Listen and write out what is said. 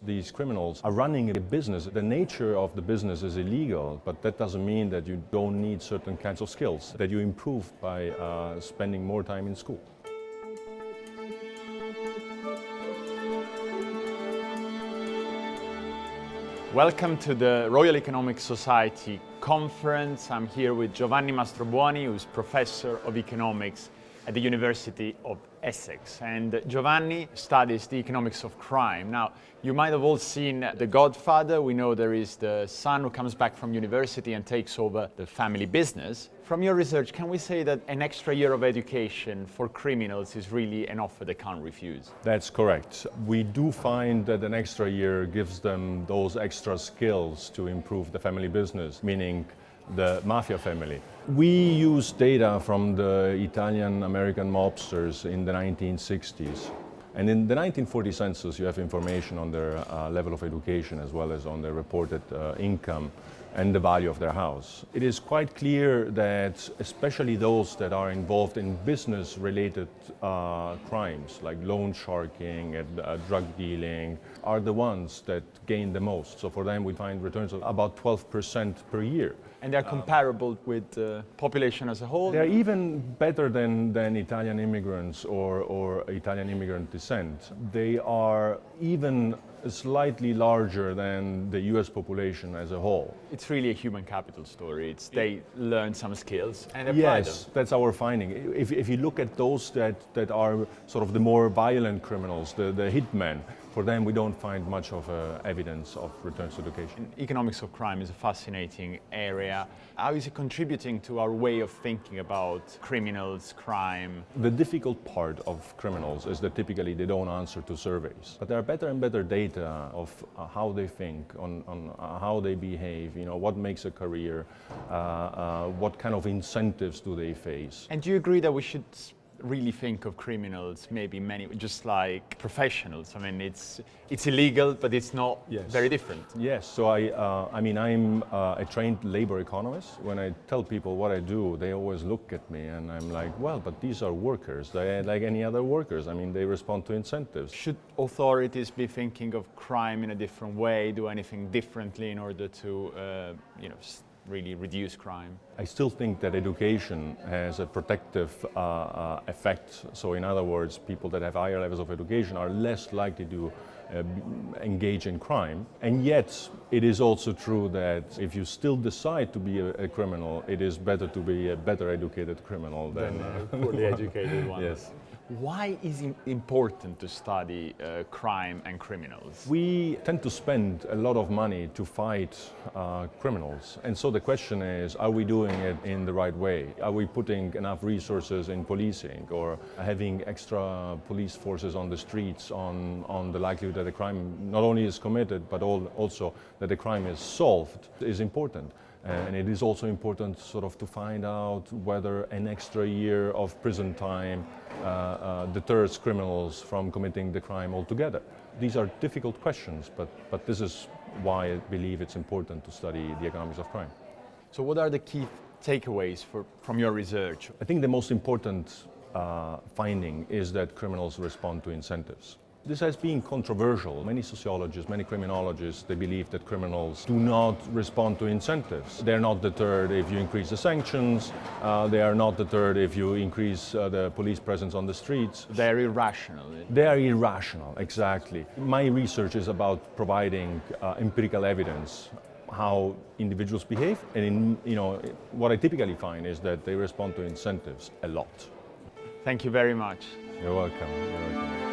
These criminals are running a business. The nature of the business is illegal, but that doesn't mean that you don't need certain kinds of skills that you improve by spending more time in school. Welcome to the Royal Economic Society conference. I'm here with Giovanni Mastrobuoni, who's Professor of Economics at the University of Essex. And Giovanni studies the economics of crime. Now, you might have all seen The Godfather. We know there is the son who comes back from university and takes over the family business. From your research, can we say that an extra year of education for criminals is really an offer they can't refuse? That's correct. We do find that an extra year gives them those extra skills to improve the family business, meaning the Mafia family. We use data from the Italian-American mobsters in the 1960s. And in the 1940 census, you have information on their level of education as well as on their reported income and the value of their house. It is quite clear that especially those that are involved in business-related crimes like loan sharking and drug dealing are the ones that gain the most. So for them, we find returns of about 12% per year. And they're comparable with the population as a whole? They're even better than Italian immigrants or Italian immigrant descent. They are even slightly larger than the US population as a whole. It's really a human capital story. They learn some skills and apply them. Yes, that's our finding. If you look at those that are sort of the more violent criminals, the hitmen, for them we don't find much of evidence of returns to education. Economics of crime is a fascinating area. How is it contributing to our way of thinking about criminals, crime? The difficult part of criminals is that typically they don't answer to surveys. But there are better and better data of how they think, on how they behave, what makes a career, what kind of incentives do they face. And do you agree that we should really think of criminals, maybe just like professionals? I mean, it's illegal, but it's not very different. Yes, so I'm a trained labor economist. When I tell people what I do, they always look at me and I'm like, well, but these are workers. They're like any other workers. I mean, they respond to incentives. Should authorities be thinking of crime in a different way, do anything differently in order to, really reduce crime? I still think that education has a protective effect. So in other words, people that have higher levels of education are less likely to engage in crime. And yet, it is also true that if you still decide to be a criminal, it is better to be a better educated criminal than a poorly educated one. Yes. Why is it important to study crime and criminals? We tend to spend a lot of money to fight criminals. And so the question is, are we doing it in the right way? Are we putting enough resources in policing or having extra police forces on the streets on the likelihood that a crime not only is committed, but also that the crime is solved is important. And it is also important sort of to find out whether an extra year of prison time deters criminals from committing the crime altogether. These are difficult questions, but this is why I believe it's important to study the economics of crime. So what are the key takeaways from your research? I think the most important finding is that criminals respond to incentives. This has been controversial. Many sociologists, many criminologists, they believe that criminals do not respond to incentives. They're not deterred if you increase the sanctions. They are not deterred if you increase the police presence on the streets. They're irrational. They are irrational, exactly. My research is about providing empirical evidence how individuals behave, and what I typically find is that they respond to incentives a lot. Thank you very much. You're welcome. You're welcome.